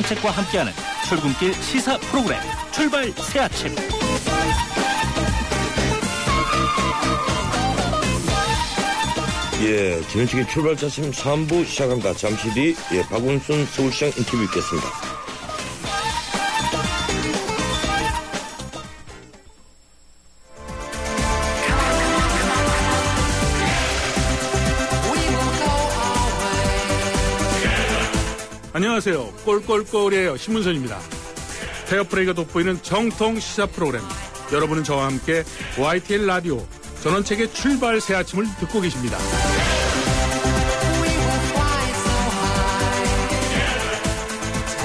정책과 함께하는 출근길 시사 프로그램 출발 새아침. 예, 지명치기 출발 새아침 3부 시작합니다. 잠시 뒤 박원순 서울시장 인터뷰 있겠습니다. 안녕하세요. 꼴꼴꼴이에요. 신문선입니다. 페어플레이가 돋보이는 정통 시사 프로그램. 여러분은 저와 함께 YTN 라디오 전원책의 출발 새 아침을 듣고 계십니다.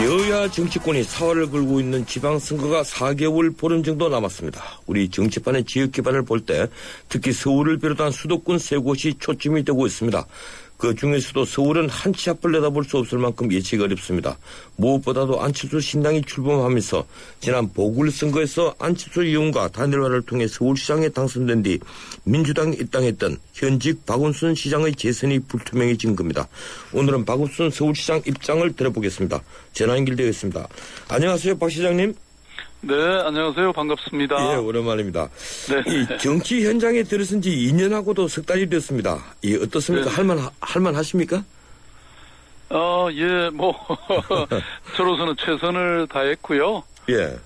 여야 정치권이 사활을 걸고 있는 지방선거가 4개월 보름 정도 남았습니다. 우리 정치판의 지역 기반을 볼 때 특히 서울을 비롯한 수도권 세 곳이 초점이 되고 있습니다. 그 중에서도 서울은 한치 앞을 내다볼 수 없을 만큼 예측이 어렵습니다. 무엇보다도 안철수 신당이 출범하면서 지난 보궐선거에서 안철수 의원과 단일화를 통해 서울시장에 당선된 뒤 민주당이 입당했던 현직 박원순 시장의 재선이 불투명해진 겁니다. 오늘은 박원순 서울시장 입장을 들어보겠습니다. 전화 연결되어 있습니다. 안녕하세요, 박 시장님. 네, 안녕하세요. 반갑습니다. 예, 오랜만입니다. 네. 이 정치 현장에 들어선 지 2년하고도 석 달이 됐습니다. 이 어떻습니까? 네. 할만하십니까? 예, 저로서는 최선을 다했고요. 예.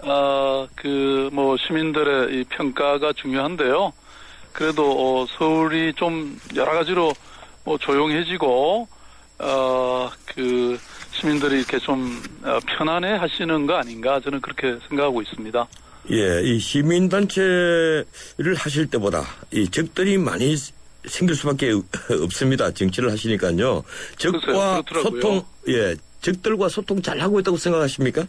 시민들의 이 평가가 중요한데요. 그래도, 서울이 좀 여러 가지로 조용해지고, 시민들이 이렇게 좀 편안해 하시는 거 아닌가 저는 그렇게 생각하고 있습니다. 예, 이 시민단체를 하실 때보다 이 적들이 많이 생길 수밖에 없습니다. 정치를 하시니까요. 적과 소통, 적들과 소통 잘 하고 있다고 생각하십니까?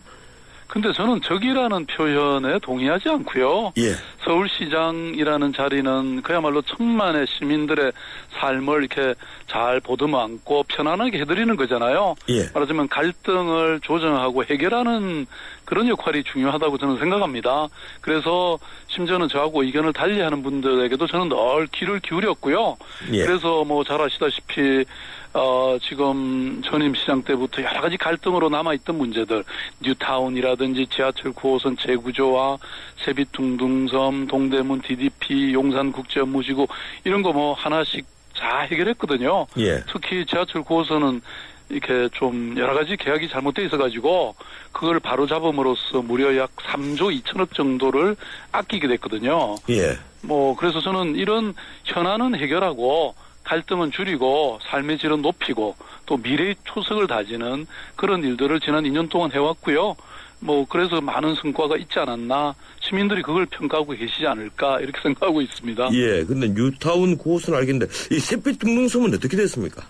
근데 저는 적이라는 표현에 동의하지 않고요. 예. 서울시장이라는 자리는 그야말로 천만의 시민들의 삶을 이렇게 잘 보듬어 안고 편안하게 해드리는 거잖아요. 예. 말하자면 갈등을 조정하고 해결하는 그런 역할이 중요하다고 저는 생각합니다. 그래서 심지어는 저하고 의견을 달리하는 분들에게도 저는 늘 귀를 기울였고요. 예. 그래서 잘 아시다시피 지금 전임 시장 때부터 여러 가지 갈등으로 남아있던 문제들, 뉴타운이라든지 지하철 9호선 재구조와 세빛둥둥섬, 동대문 DDP, 용산국제업무지구 이런 거 하나씩 다 해결했거든요. 예. 특히 지하철 9호선은 이렇게 좀 여러 가지 계약이 잘못돼 있어가지고 그걸 바로 잡음으로써 무려 약 3조 2천억 정도를 아끼게 됐거든요. 예. 그래서 저는 이런 현안은 해결하고 갈등은 줄이고 삶의 질은 높이고 또 미래의 초석을 다지는 그런 일들을 지난 2년 동안 해왔고요. 그래서 많은 성과가 있지 않았나, 시민들이 그걸 평가하고 계시지 않을까 이렇게 생각하고 있습니다. 예, 근데 뉴타운 9호선 알겠는데 이 샛빛둥둥섬은 어떻게 됐습니까?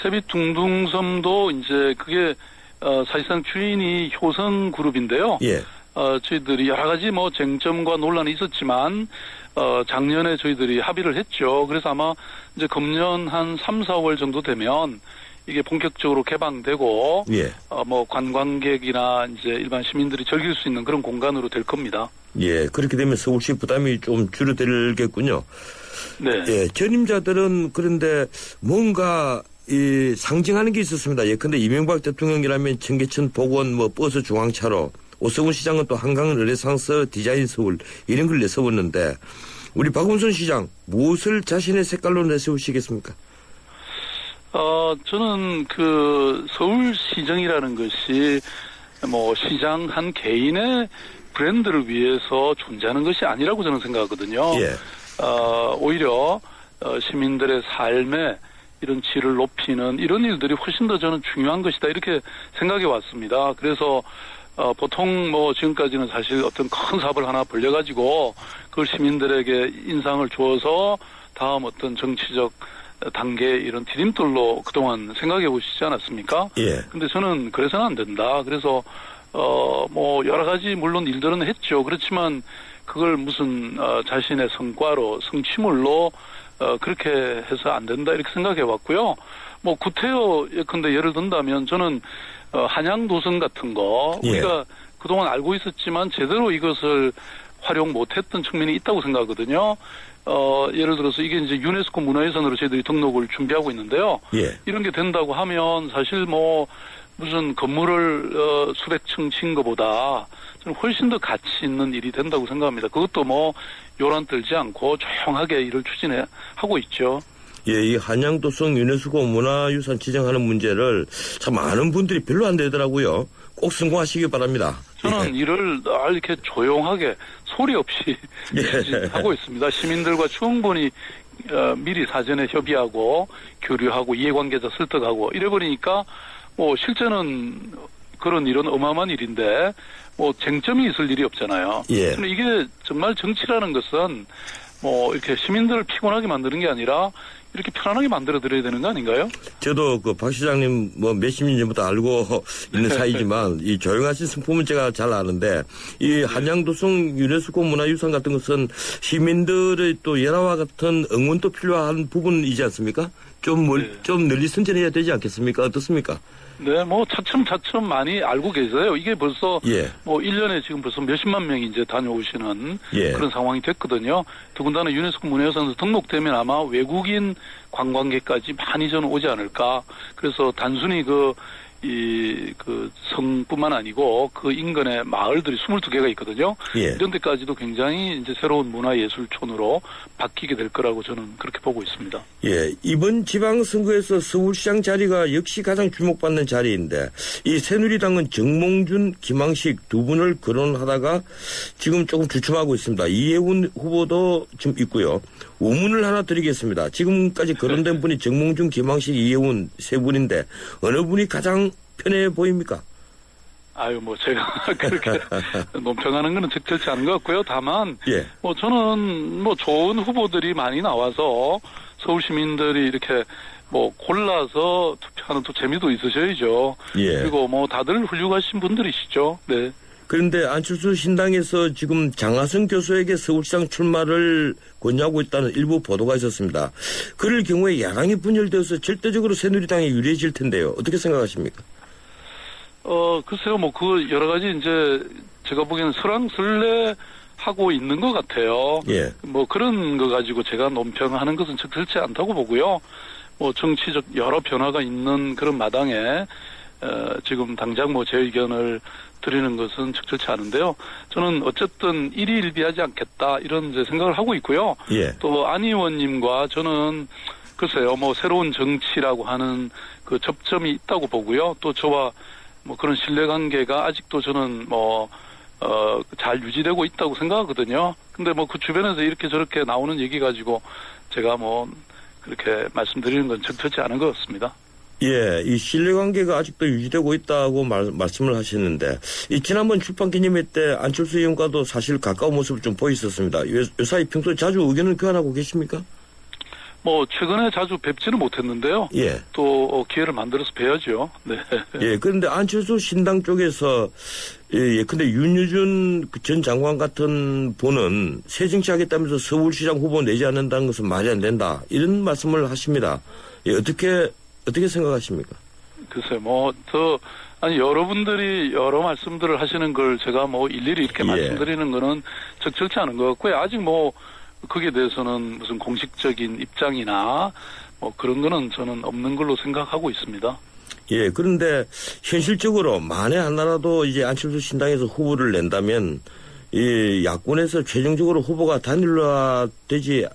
세빛둥둥섬도 이제 그게 사실상 주인이 효성그룹인데요. 예. 저희들이 여러 가지 쟁점과 논란이 있었지만 작년에 저희들이 합의를 했죠. 그래서 아마 이제 금년 한 3, 4월 정도 되면 이게 본격적으로 개방되고 예. 관광객이나 이제 일반 시민들이 즐길 수 있는 그런 공간으로 될 겁니다. 예, 그렇게 되면 서울시 부담이 좀 줄어들겠군요. 네. 예, 전임자들은 그런데 뭔가 상징하는 게 있었습니다. 예컨대 이명박 대통령이라면 청계천 복원 버스 중앙차로, 오세훈 시장은 또 한강 르네상스 디자인 서울 이런 걸 내세웠는데 우리 박원순 시장 무엇을 자신의 색깔로 내세우시겠습니까? 저는 서울시정이라는 것이 시장 한 개인의 브랜드를 위해서 존재하는 것이 아니라고 저는 생각하거든요. 예. 오히려 시민들의 삶에 이런 질을 높이는 이런 일들이 훨씬 더 저는 중요한 것이다 이렇게 생각해 왔습니다. 그래서 보통 지금까지는 사실 어떤 큰 사업을 하나 벌려가지고 그걸 시민들에게 인상을 주어서 다음 어떤 정치적 단계 이런 디딤돌로 그동안 생각해 보시지 않았습니까? 예. 근데 저는 그래서는 안 된다. 그래서 여러 가지 물론 일들은 했죠. 그렇지만 그걸 무슨 자신의 성과로 성취물로 그렇게 해서 안 된다 이렇게 생각해 왔고요. 구태여 예컨대 예를 든다면 저는 한양도성 같은 거 우리가 그동안 알고 있었지만 제대로 이것을 활용 못했던 측면이 있다고 생각하거든요. 예를 들어서 이게 이제 유네스코 문화유산으로 저희들이 등록을 준비하고 있는데요. 예. 이런 게 된다고 하면 사실 무슨 건물을 수백 층 친 것보다 저는 훨씬 더 가치 있는 일이 된다고 생각합니다. 그것도 뭐 요란 떨지 않고 조용하게 일을 추진하고 있죠. 예, 이 한양도성 유네스코 문화유산 지정하는 문제를 참 많은 분들이 별로 안 되더라고요. 꼭 성공하시기 바랍니다. 저는 일을 이렇게 조용하게 소리 없이 하고 있습니다. 시민들과 충분히 미리 사전에 협의하고 교류하고 이해관계자 설득하고 이래버리니까 뭐 실제는 그런 일은 어마어마한 일인데 뭐 쟁점이 있을 일이 없잖아요. 예. 근데 이게 정말 정치라는 것은 뭐 이렇게 시민들을 피곤하게 만드는 게 아니라 이렇게 편안하게 만들어 드려야 되는 거 아닌가요? 저도 그 박 시장님 뭐 몇십 년 전부터 알고 있는 사이지만 이 조용하신 성품은 제가 잘 아는데 이 한양도성 유네스코 문화유산 같은 것은 시민들의 또 열화와 같은 응원도 필요한 부분이지 않습니까? 좀 널리 선전해야 되지 않겠습니까? 어떻습니까? 네, 뭐 차츰차츰 많이 알고 계세요. 이게 벌써 뭐 1년에 지금 벌써 몇십만 명이 이제 다녀오시는 그런 상황이 됐거든요. 더군다나 유네스코 문화유산에서 등록되면 아마 외국인 관광객까지 많이 저는 오지 않을까. 그래서 단순히 그 성뿐만 아니고 그 인근의 마을들이 22개가 있거든요. 이런 데까지도 굉장히 이제 새로운 문화예술촌으로 바뀌게 될 거라고 저는 그렇게 보고 있습니다. 예, 이번 지방선거에서 서울시장 자리가 역시 가장 주목받는 자리인데 이 새누리당은 정몽준, 김항식 두 분을 거론하다가 지금 조금 주춤하고 있습니다. 이해운 후보도 지금 있고요. 우문을 하나 드리겠습니다. 지금까지 거론된 분이 정몽준, 김항식, 이해운 세 분인데 어느 분이 가장 편해 보입니까? 아유, 뭐 제가 그렇게 논평하는 거는 적절치 않은 것 같고요. 다만 뭐 저는 뭐 좋은 후보들이 많이 나와서 서울 시민들이 이렇게 뭐 골라서 투표하는 또 재미도 있으셔야죠. 그리고 뭐 다들 훌륭하신 분들이시죠. 네. 그런데 안철수 신당에서 지금 장하성 교수에게 서울시장 출마를 권유하고 있다는 일부 보도가 있었습니다. 그럴 경우에 야당이 분열되어서 절대적으로 새누리당이 유리해질 텐데요. 어떻게 생각하십니까? 글쎄요, 뭐 그 여러 가지 이제 제가 보기에는 설왕설래 하고 있는 것 같아요. 뭐 그런 거 가지고 제가 논평하는 것은 적절치 않다고 보고요. 뭐 정치적 여러 변화가 있는 그런 마당에 지금 당장 뭐 제 의견을 드리는 것은 적절치 않은데요. 저는 어쨌든 일희일비하지 않겠다 이런 이제 생각을 하고 있고요. 또 안 의원님과 저는 글쎄요, 뭐 새로운 정치라고 하는 그 접점이 있다고 보고요. 또 저와 뭐 그런 신뢰관계가 아직도 저는 뭐 잘 유지되고 있다고 생각하거든요. 근데 뭐 그 주변에서 이렇게 저렇게 나오는 얘기 가지고 제가 뭐 그렇게 말씀드리는 건 적절치 않은 것 같습니다. 예, 이 신뢰관계가 아직도 유지되고 있다고 말씀을 하시는데 이 지난번 출판기념회 때 안철수 의원과도 사실 가까운 모습을 좀 보였었습니다. 요사이 평소에 자주 의견을 교환하고 계십니까? 뭐 최근에 자주 뵙지는 못했는데요. 또 기회를 만들어서 뵈야죠. 네. 예, 그런데 안철수 신당 쪽에서 근데 윤여준 전 장관 같은 분은 새 정치하겠다면서 서울시장 후보 내지 않는다는 것은 말이 안 된다. 이런 말씀을 하십니다. 어떻게 생각하십니까? 글쎄, 아니, 여러분들이 여러 말씀들을 하시는 걸 제가 뭐 일일이 이렇게 말씀드리는 거는 적절치 않은 것 같고요. 아직 뭐, 거기에 대해서는 무슨 공식적인 입장이나 뭐 그런 거는 저는 없는 걸로 생각하고 있습니다. 예, 그런데 현실적으로 만에 하나라도 이제 안철수 신당에서 후보를 낸다면 이 야권에서 최종적으로 후보가 단일화되지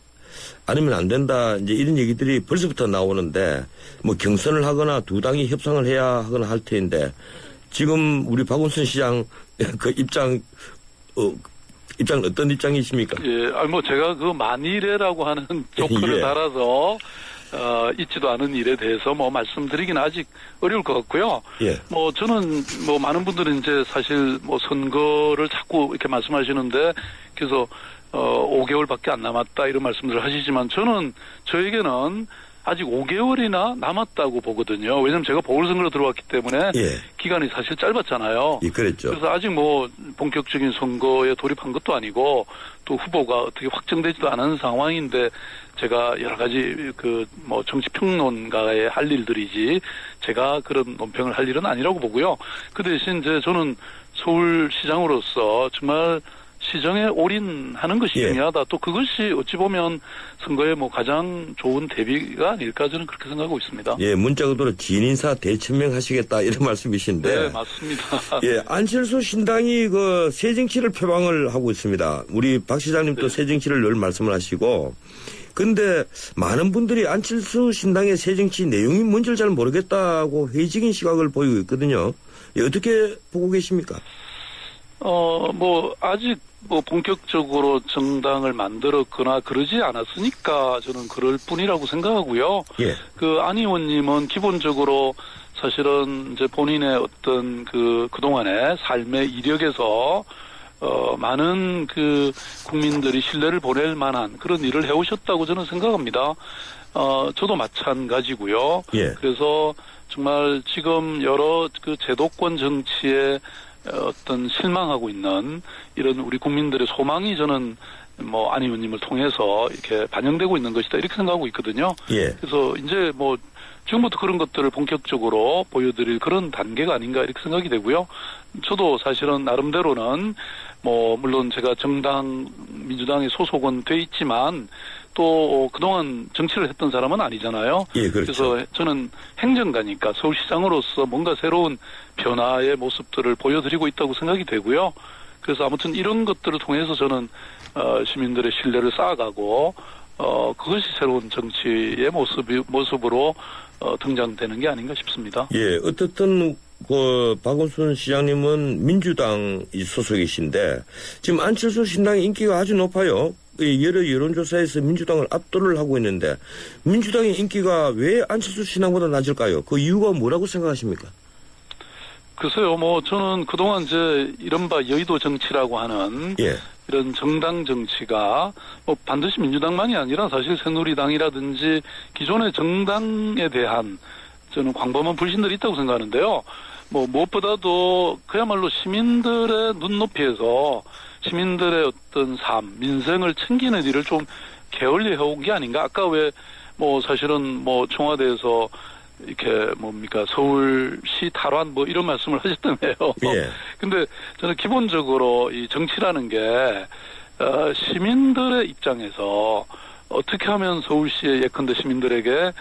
않으면 안 된다. 이제 이런 얘기들이 벌써부터 나오는데 뭐 경선을 하거나 두 당이 협상을 해야 하거나 할 텐데 지금 우리 박원순 시장 그 입장은 어떤 입장이십니까? 뭐 제가 그 만일에라고 하는 조건을 달아서 있지도 않은 일에 대해서 뭐 말씀드리기는 아직 어려울 것 같고요. 뭐 저는 뭐 많은 분들은 이제 사실 뭐 선거를 자꾸 이렇게 말씀하시는데 그래서 5개월밖에 안 남았다 이런 말씀들을 하시지만 저에게는 아직 5개월이나 남았다고 보거든요. 왜냐하면 제가 보궐선거로 들어왔기 때문에 기간이 사실 짧았잖아요. 그랬죠. 그래서 아직 뭐 본격적인 선거에 돌입한 것도 아니고 또 후보가 어떻게 확정되지도 않은 상황인데 제가 여러 가지 그 뭐 정치평론가의 할 일들이지 제가 그런 논평을 할 일은 아니라고 보고요. 그 대신 이제 저는 서울시장으로서 정말 시정에 올인하는 것이 예. 중요하다. 또 그것이 어찌 보면 선거에 뭐 가장 좋은 대비가 아닐까 저는 그렇게 생각하고 있습니다. 예, 문자 그대로 진인사 대천명 하시겠다 이런 말씀이신데. 네, 맞습니다. 예, 안철수 신당이 그 새정치를 표방을 하고 있습니다. 우리 박 시장님도 네. 새정치를 늘 말씀을 하시고. 근데 많은 분들이 안철수 신당의 새정치 내용이 뭔지를 잘 모르겠다고 회의적인 시각을 보이고 있거든요. 예, 어떻게 보고 계십니까? 뭐 아직 뭐 본격적으로 정당을 만들었거나 그러지 않았으니까 저는 그럴 뿐이라고 생각하고요. 예. 그 안 의원님은 기본적으로 사실은 이제 본인의 어떤 그동안의 삶의 이력에서 많은 그 국민들이 신뢰를 보낼 만한 그런 일을 해오셨다고 저는 생각합니다. 저도 마찬가지고요. 예. 그래서 정말 지금 여러 그 제도권 정치에 어떤 실망하고 있는 이런 우리 국민들의 소망이 저는 뭐 안 의원님을 통해서 이렇게 반영되고 있는 것이다 이렇게 생각하고 있거든요. 예. 그래서 이제 뭐 지금부터 그런 것들을 본격적으로 보여드릴 그런 단계가 아닌가 이렇게 생각이 되고요. 저도 사실은 나름대로는 뭐 물론 제가 민주당에 소속은 돼 있지만 또 그동안 정치를 했던 사람은 아니잖아요. 예, 그렇죠. 그래서 저는 행정가니까 서울시장으로서 뭔가 새로운 변화의 모습들을 보여드리고 있다고 생각이 되고요. 그래서 아무튼 이런 것들을 통해서 저는 시민들의 신뢰를 쌓아가고 그것이 새로운 정치의 모습으로 등장되는 게 아닌가 싶습니다. 예, 어떻든 박원순 시장님은 민주당 소속이신데 지금 안철수 신당의 인기가 아주 높아요. 여러 여론조사에서 민주당을 압도를 하고 있는데 민주당의 인기가 왜 안철수 신당보다 낮을까요? 그 이유가 뭐라고 생각하십니까? 글쎄요, 뭐 저는 그동안 이제 이른바 여의도 정치라고 하는 예. 이런 정당 정치가 뭐 반드시 민주당만이 아니라 사실 새누리당이라든지 기존의 정당에 대한 저는 광범한 불신들이 있다고 생각하는데요. 뭐 무엇보다도 그야말로 시민들의 눈높이에서 시민들의 어떤 삶, 민생을 챙기는 일을 좀 게을리 해온 게 아닌가. 아까 왜 뭐 사실은 뭐 청와대에서 이렇게 뭡니까 서울시 탈환 뭐 이런 말씀을 하셨던데요. 예. 근데 저는 기본적으로 이 정치라는 게 시민들의 입장에서 어떻게 하면 서울시의 예컨대 시민들에게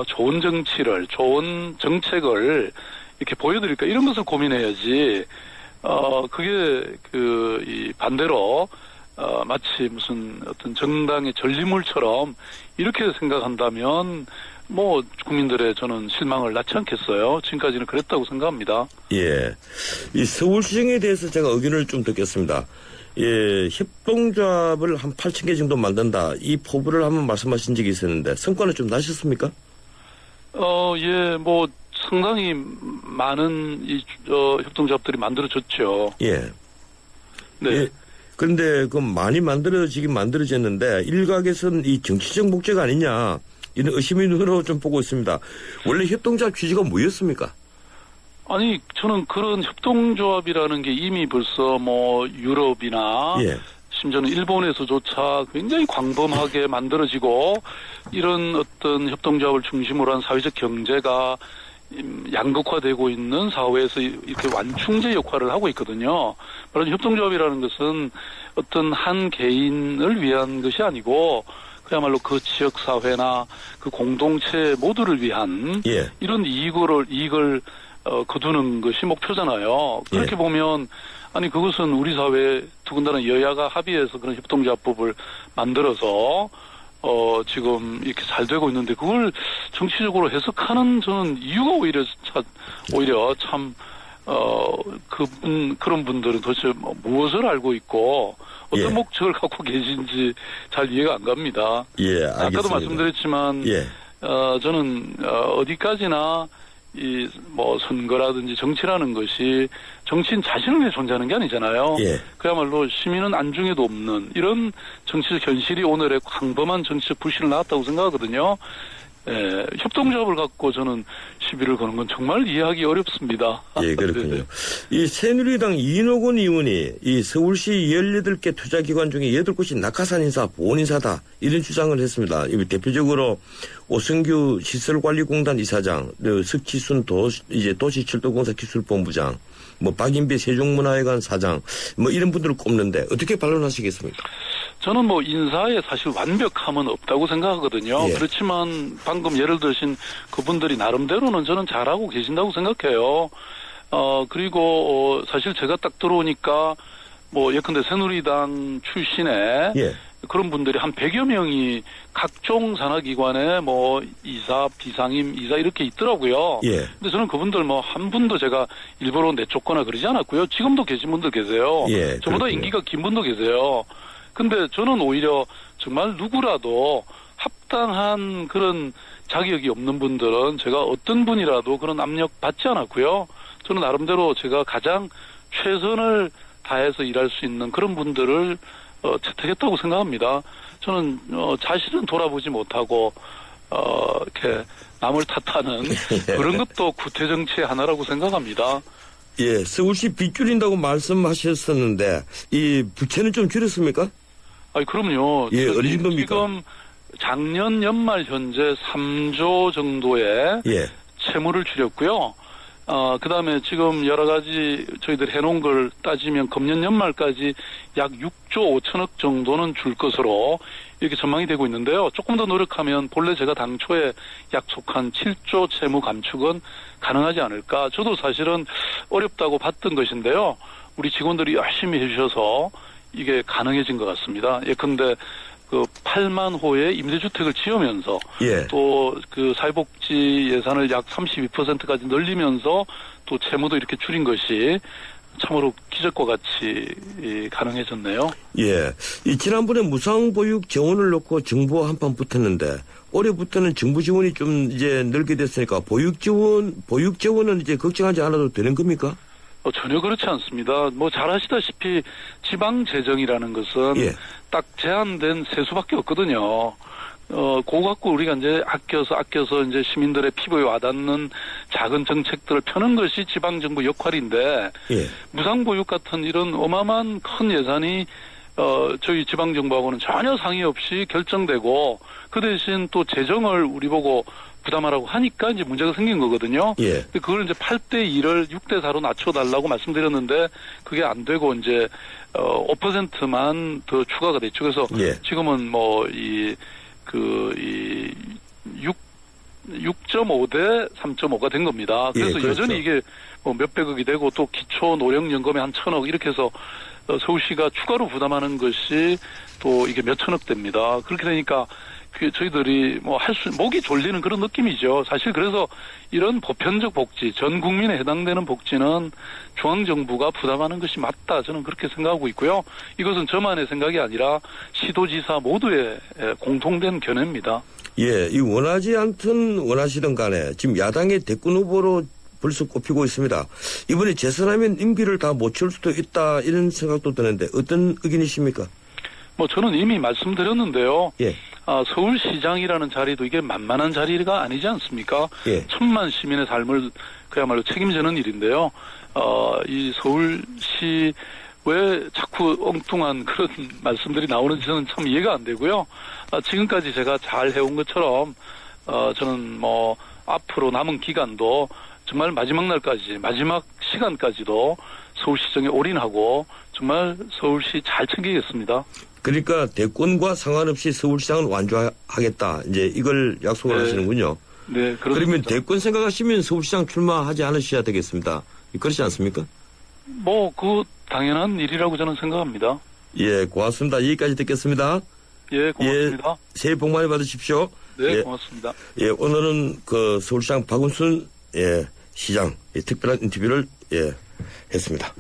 좋은 정치를 좋은 정책을 이렇게 보여드릴까 이런 것을 고민해야지. 그게 이 반대로 마치 무슨 어떤 정당의 전리물처럼 이렇게 생각한다면 뭐 국민들의 저는 실망을 낳지 않겠어요. 지금까지는 그랬다고 생각합니다. 예, 이 서울시정에 대해서 제가 의견을 좀 듣겠습니다. 예, 협동조합을 한 8,000개 정도 만든다. 이 포부를 한번 말씀하신 적이 있었는데 성과는 좀 나셨습니까? 예, 뭐 상당히 많은 협동조합들이 만들어졌죠. 예. 네. 예. 그런데 그 많이 만들어졌는데 일각에서는 이 정치적 목적 아니냐 이런 의심의 눈으로 좀 보고 있습니다. 원래 협동조합 취지가 뭐였습니까? 아니 저는 그런 협동조합이라는 게 이미 벌써 뭐 유럽이나 예. 심지어는 일본에서조차 굉장히 광범하게 만들어지고 이런 어떤 협동조합을 중심으로 한 사회적 경제가 양극화되고 있는 사회에서 이렇게 완충제 역할을 하고 있거든요. 물론 협동조합이라는 것은 어떤 한 개인을 위한 것이 아니고 그야말로 그 지역 사회나 그 공동체 모두를 위한 예. 이런 이익을 거두는 것이 목표잖아요. 그렇게 예. 보면 아니 그것은 우리 사회 더군다나 여야가 합의해서 그런 협동조합법을 만들어서 지금 이렇게 잘 되고 있는데 그걸 정치적으로 해석하는 저는 이유가 오히려 참 그런 분들은 도대체 무엇을 알고 있고 어떤 예. 목적을 갖고 계신지 잘 이해가 안 갑니다. 예, 알겠습니다. 아까도 말씀드렸지만 예. 저는 어디까지나 이 뭐 선거라든지 정치라는 것이 정치인 자신을 위해 존재하는 게 아니잖아요. 예. 그야말로 시민은 안중에도 없는 이런 정치적 현실이 오늘의 광범한 정치적 불신을 낳았다고 생각하거든요. 협동조합을 갖고 저는 시비를 거는 건 정말 이해하기 어렵습니다. 예, 그렇군요. 이 새누리당 이인호건 의원이 이 서울시 18개 투자기관 중에 8곳이 낙하산 인사, 보훈인사다 이런 주장을 했습니다. 대표적으로 오성규 시설관리공단 이사장, 석치순 도시철도공사 기술본부장, 박인배 세종문화회관 사장, 이런 분들을 꼽는데 어떻게 반론하시겠습니까? 저는 인사에 사실 완벽함은 없다고 생각하거든요. 예. 그렇지만 방금 예를 드신 그분들이 나름대로는 저는 잘하고 계신다고 생각해요. 그리고 사실 제가 딱 들어오니까 예컨대 새누리당 출신의 예. 그런 분들이 한 100여 명이 각종 산하기관에 이사, 비상임, 이사 이렇게 있더라고요. 예. 근데 저는 그분들 한 분도 제가 일부러 내쫓거나 그러지 않았고요. 지금도 계신 분들 계세요. 예, 저보다 그렇군요. 임기가 긴 분도 계세요. 근데 저는 오히려 정말 누구라도 합당한 그런 자격이 없는 분들은 제가 어떤 분이라도 그런 압력 받지 않았고요. 저는 나름대로 제가 가장 최선을 다해서 일할 수 있는 그런 분들을 채택했다고 생각합니다. 저는 자신은 돌아보지 못하고 이렇게 남을 탓하는 그런 것도 구태 정치의 하나라고 생각합니다. 예, 서울시 빚 줄인다고 말씀하셨었는데 이 부채는 좀 줄였습니까? 아니 그럼요. 예, 어느 정도입니까? 지금 작년 연말 현재 3조 정도의 예. 채무를 줄였고요. 그다음에 지금 여러 가지 저희들 해놓은 걸 따지면 금년 연말까지 약 6조 5천억 정도는 줄 것으로 이렇게 전망이 되고 있는데요. 조금 더 노력하면 본래 제가 당초에 약속한 7조 채무 감축은 가능하지 않을까. 저도 사실은 어렵다고 봤던 것인데요. 우리 직원들이 열심히 해주셔서 이게 가능해진 것 같습니다. 예컨대 8만 호의 임대주택을 지으면서 예. 또 사회복지 예산을 약 32%까지 늘리면서 또 채무도 이렇게 줄인 것이 참으로 기적과 같이 가능해졌네요. 예. 지난번에 무상보육 재원을 놓고 정부와 한판 붙었는데 올해부터는 정부 지원이 좀 이제 늘게 됐으니까 보육 재원은 이제 걱정하지 않아도 되는 겁니까? 전혀 그렇지 않습니다. 잘 아시다시피 지방 재정이라는 것은 예. 딱 제한된 세수밖에 없거든요. 그거 갖고 우리가 이제 아껴서 이제 시민들의 피부에 와닿는 작은 정책들을 펴는 것이 지방 정부 역할인데 예. 무상보육 같은 이런 어마어마한 큰 예산이 저희 지방 정부하고는 전혀 상의 없이 결정되고 그 대신 또 재정을 우리 보고 부담하라고 하니까 이제 문제가 생긴 거거든요. 예. 근데 그걸 이제 8대 2를 6대 4로 낮춰달라고 말씀드렸는데 그게 안 되고 이제 5%만 더 추가가 됐죠. 그래서 예. 지금은 6.5대 3.5가 된 겁니다. 그래서 예, 그렇죠. 여전히 이게 몇백억이 되고 또 기초 노령연금에 한 1,000억 이렇게 해서 서울시가 추가로 부담하는 것이 또 이게 몇 천억 됩니다. 그렇게 되니까 저희들이 목이 졸리는 그런 느낌이죠. 사실 그래서 이런 보편적 복지, 전 국민에 해당되는 복지는 중앙정부가 부담하는 것이 맞다. 저는 그렇게 생각하고 있고요. 이것은 저만의 생각이 아니라 시도지사 모두의 공통된 견해입니다. 예, 이 원하지 않든 원하시든 간에 지금 야당의 대권 후보로 벌써 꼽히고 있습니다. 이번에 재선하면 임기를 다 못 채울 수도 있다 이런 생각도 드는데 어떤 의견이십니까? 저는 이미 말씀드렸는데요. 예. 서울시장이라는 자리도 이게 만만한 자리가 아니지 않습니까? 예. 1,000만 시민의 삶을 그야말로 책임지는 일인데요. 이 서울시 왜 자꾸 엉뚱한 그런 말씀들이 나오는지 저는 참 이해가 안 되고요. 지금까지 제가 잘 해온 것처럼 저는 앞으로 남은 기간도 정말 마지막 날까지, 마지막 시간까지도 서울시정에 올인하고 정말 서울시 잘 챙기겠습니다. 그러니까 대권과 상관없이 서울시장은 완주하겠다. 이제 이걸 약속을 하시는군요. 네, 그렇습니다. 그러면 대권 생각하시면 서울시장 출마하지 않으셔야 되겠습니다. 그렇지 않습니까? 당연한 일이라고 저는 생각합니다. 예, 고맙습니다. 여기까지 듣겠습니다. 예, 고맙습니다. 예, 새해 복 많이 받으십시오. 네, 예, 고맙습니다. 예, 오늘은 서울시장 박은순 시장 특별한 인터뷰를 했습니다.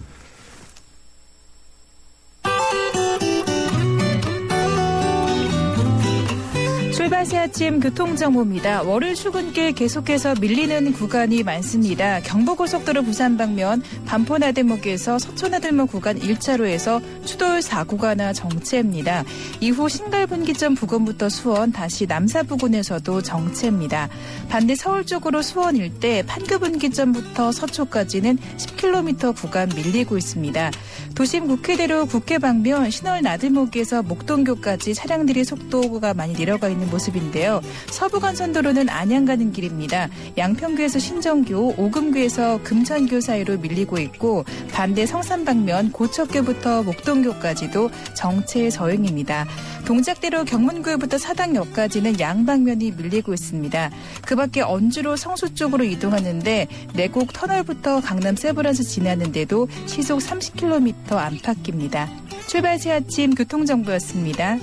출발 새 아침 교통정보입니다. 월요일 출근길 계속해서 밀리는 구간이 많습니다. 경부고속도로 부산 방면 반포나들목에서 서초나들목 구간 1차로에서 추돌 4구간화 정체입니다. 이후 신갈분기점 부근부터 수원 다시 남사부근에서도 정체입니다. 반대 서울 쪽으로 수원 일대 판교분기점부터 서초까지는 10km 구간 밀리고 있습니다. 도심 국회대로 국회 방면 신월 나들목에서 목동교까지 차량들이 속도가 많이 내려가 있는 모습인데요. 서부간선도로는 안양 가는 길입니다. 양평교에서 신정교, 오금교에서 금천교 사이로 밀리고 있고 반대 성산 방면 고척교부터 목동교까지도 정체 서행입니다. 동작대로 경문구에부터 사당역까지는 양방면이 밀리고 있습니다. 그 밖에 언주로 성수 쪽으로 이동하는데 내곡 터널부터 강남 세브란스 지나는데도 시속 30km 안팎입니다. 출발 새 아침 교통정보였습니다.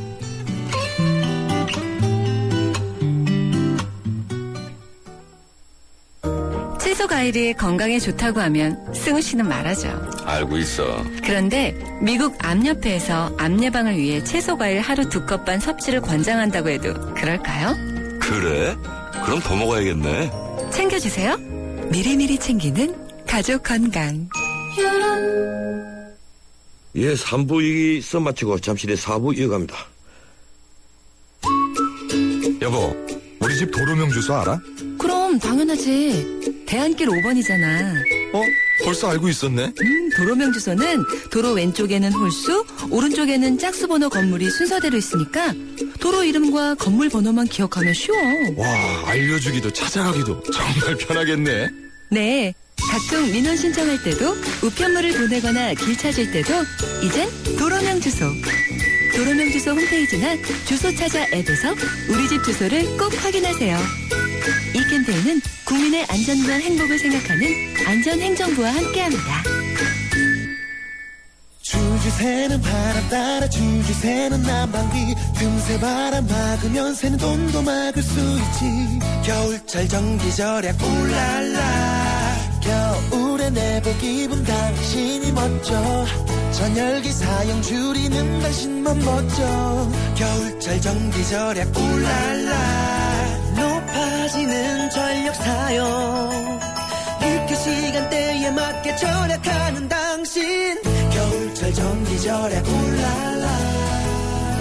채소 과일이 건강에 좋다고 하면 승우 씨는 말하죠. 알고 있어. 그런데 미국 암협회에서 암 예방을 위해 채소 과일 하루 2컵 반 섭취를 권장한다고 해도 그럴까요? 그래? 그럼 더 먹어야겠네. 챙겨주세요. 미리미리 챙기는 가족 건강. 예, 3부 얘기 마치고 잠시 뒤에 4부 이어갑니다. 여보, 우리 집 도로명 주소 알아? 그럼 당연하지. 대안길 5번이잖아. 벌써 알고 있었네. 도로명 주소는 도로 왼쪽에는 홀수, 오른쪽에는 짝수 번호 건물이 순서대로 있으니까 도로 이름과 건물 번호만 기억하면 쉬워. 와, 알려주기도 찾아가기도 정말 편하겠네. 네. 각종 민원 신청할 때도 우편물을 보내거나 길 찾을 때도 이젠 도로명 주소. 도로명 주소 홈페이지나 주소 찾아 앱에서 우리 집 주소를 꼭 확인하세요. 이 캠페인은 국민의 안전과 행복을 생각하는 안전행정부와 함께합니다. 줄줄 새는 바람 따라 줄줄 새는 난방비 틈새 바람 막으면 새는 돈도 막을 수 있지 겨울철 전기 절약 울랄라 겨울에 내복 입은 당신이 멋져 전열기 사용 줄이는 당신만 멋져 겨울철 전기 절약 울랄라 높아지는 전력 사용 일교 시간대에 맞게 절약하는 당신 겨울철 전기 절약 울랄라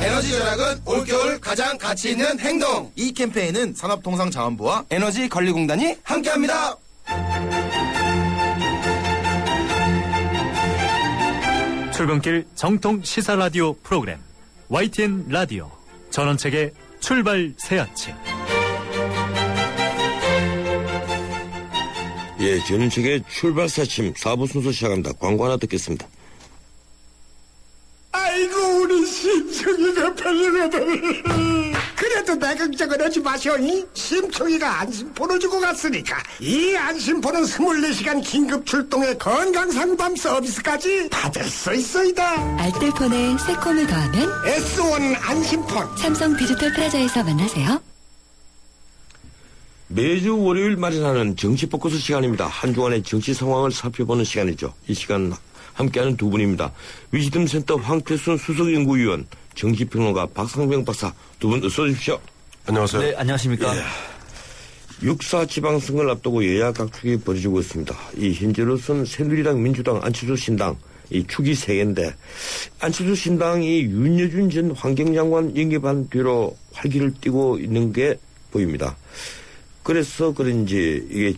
에너지 절약은 올겨울 가장 가치 있는 행동. 이 캠페인은 산업통상자원부와 에너지관리공단이 함께합니다. 출근길 정통 시사 라디오 프로그램 YTN 라디오 전원책의 출발 새 아침. 예, 전원책의 출발 새 아침 4부 순서 시작합니다. 광고 하나 듣겠습니다. 아이고 우리 심청이가 팔려가더니 그래도 내 걱정은 하지 마시오니 심청이가 안심포를 주고 갔으니까 이 안심포는 24시간 긴급 출동의 건강상담 서비스까지 받을 수 있어이다. 알뜰폰에 새콤을 더하면 S1 안심폰 삼성 디지털 프라자에서 만나세요. 매주 월요일 마련하는 정치 포커스 시간입니다. 한 주간의 정치 상황을 살펴보는 시간이죠. 이 시간 함께하는 두 분입니다. 위즈덤 센터 황태순 수석연구위원, 정치평론가 박상병 박사 두 분 어서 오십시오. 안녕하세요. 네, 안녕하십니까. 6.4 지방선거를 앞두고 여야 각축이 벌어지고 있습니다. 이 현재로서는 새누리당, 민주당, 안철수 신당 이 축이 세 개인데 안철수 신당이 윤여준 전 환경장관 영입한 뒤로 활기를 띠고 있는 게 보입니다. 그래서 그런지 이게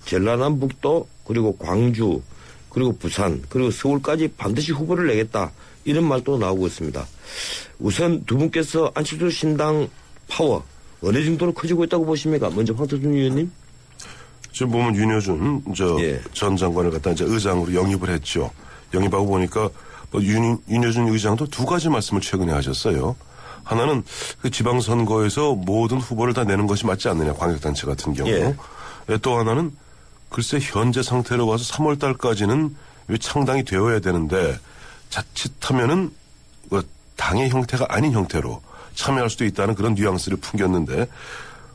전라남북도 그리고 광주 그리고 부산 그리고 서울까지 반드시 후보를 내겠다 이런 말도 나오고 있습니다. 우선 두 분께서 안철수 신당 파워 어느 정도로 커지고 있다고 보십니까? 먼저 황태순 의원님. 지금 보면 윤여준 전 장관을 갖다 이제 의장으로 영입을 했죠. 영입하고 보니까 윤여준 의장도 두 가지 말씀을 최근에 하셨어요. 하나는 그 지방선거에서 모든 후보를 다 내는 것이 맞지 않느냐, 광역단체 같은 경우. 예. 또 하나는 글쎄 현재 상태로 봐서 3월 달까지는 창당이 되어야 되는데 자칫하면은 당의 형태가 아닌 형태로 참여할 수도 있다는 그런 뉘앙스를 풍겼는데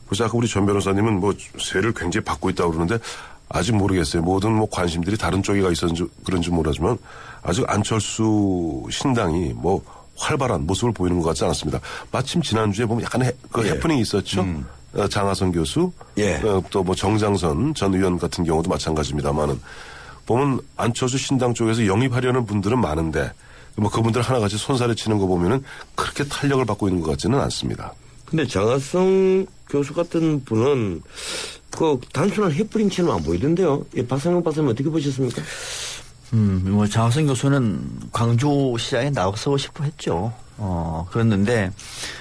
그래서 아까 우리 전 변호사님은 세를 굉장히 받고 있다고 그러는데 아직 모르겠어요. 모든 관심들이 다른 쪽에가 있었는지 그런지 모르지만 아직 안철수 신당이 활발한 모습을 보이는 것 같지 않았습니다. 마침 지난주에 보면 약간 해프닝이 있었죠. 장하성 교수, 또 뭐 정장선 전 의원 같은 경우도 마찬가지입니다만은 보면 안철수 신당 쪽에서 영입하려는 분들은 많은데 뭐 그분들 하나같이 손살에 치는 거 보면은 그렇게 탄력을 받고 있는 것 같지는 않습니다. 근데 장하성 교수 같은 분은 그 단순한 해프닝처럼 안 보이던데요. 박상영 박사님 어떻게 보셨습니까? 뭐 장하성 교수는 광주시장에 나서고 싶어 했죠. 그랬는데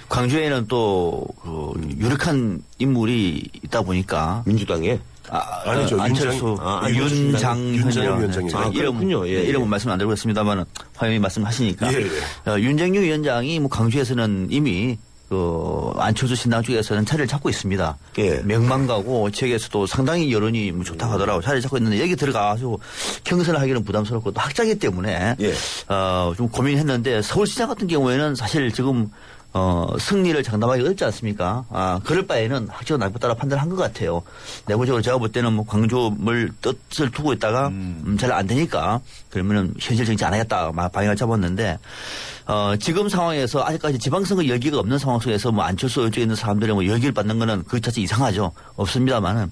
광주에는 또 유력한 인물이 있다 보니까 민주당에 아니죠. 안철수 윤장현 위원장이 그렇군요. 예, 이름은 말씀 안 드리겠습니다만 화면에 말씀하시니까 윤장현 위원장이 뭐 광주에서는 이미 안철수 신당 쪽에서는 자리를 잡고 있습니다. 명망가고 지역에서도 상당히 여론이 뭐 좋다고 하더라고요. 자리를 잡고 있는데 여기 들어가서 경선을 하기는 부담스럽고 또 학자이기 때문에 좀 고민했는데 서울시장 같은 경우에는 사실 지금 승리를 장담하기 어렵지 않습니까? 그럴 바에는 학자가 나쁘다라 판단한 것 같아요. 내부적으로 제가 볼 때는 뭐 광주를 뜻을 두고 있다가 잘 안 되니까 그러면은 현실 정치 안 하겠다 방향을 잡았는데 지금 상황에서 아직까지 지방선거 열기가 없는 상황 속에서 뭐 안철수 의원 쪽에 있는 사람들이 뭐 열기를 받는 거는 그 자체 이상하죠. 없습니다만은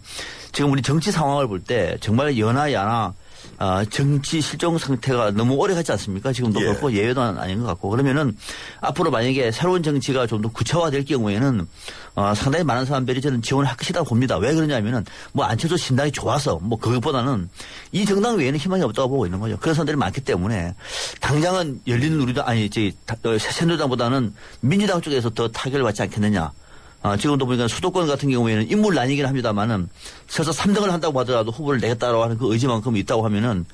지금 우리 정치 상황을 볼 때 정말 연하야나 정치 실종 상태가 너무 오래 가지 않습니까? 지금도 그렇고 예외도 아닌 것 같고 그러면은 앞으로 만약에 새로운 정치가 좀 더 구체화될 경우에는 상당히 많은 사람들이 저는 지원을 할 것이다 봅니다. 왜 그러냐면은 뭐 안철수 신당이 좋아서 뭐 그것보다는 이 정당 외에는 희망이 없다고 보고 있는 거죠. 그런 사람들이 많기 때문에 당장은 열린 우리당 새누리당보다는 민주당 쪽에서 더 타격을 받지 않겠느냐. 지금도 보니까 수도권 같은 경우에는 인물 나뉘긴 합니다만은 설사 3등을 한다고 하더라도 후보를 내겠다라고 하는 그 의지만큼 있다고 하면은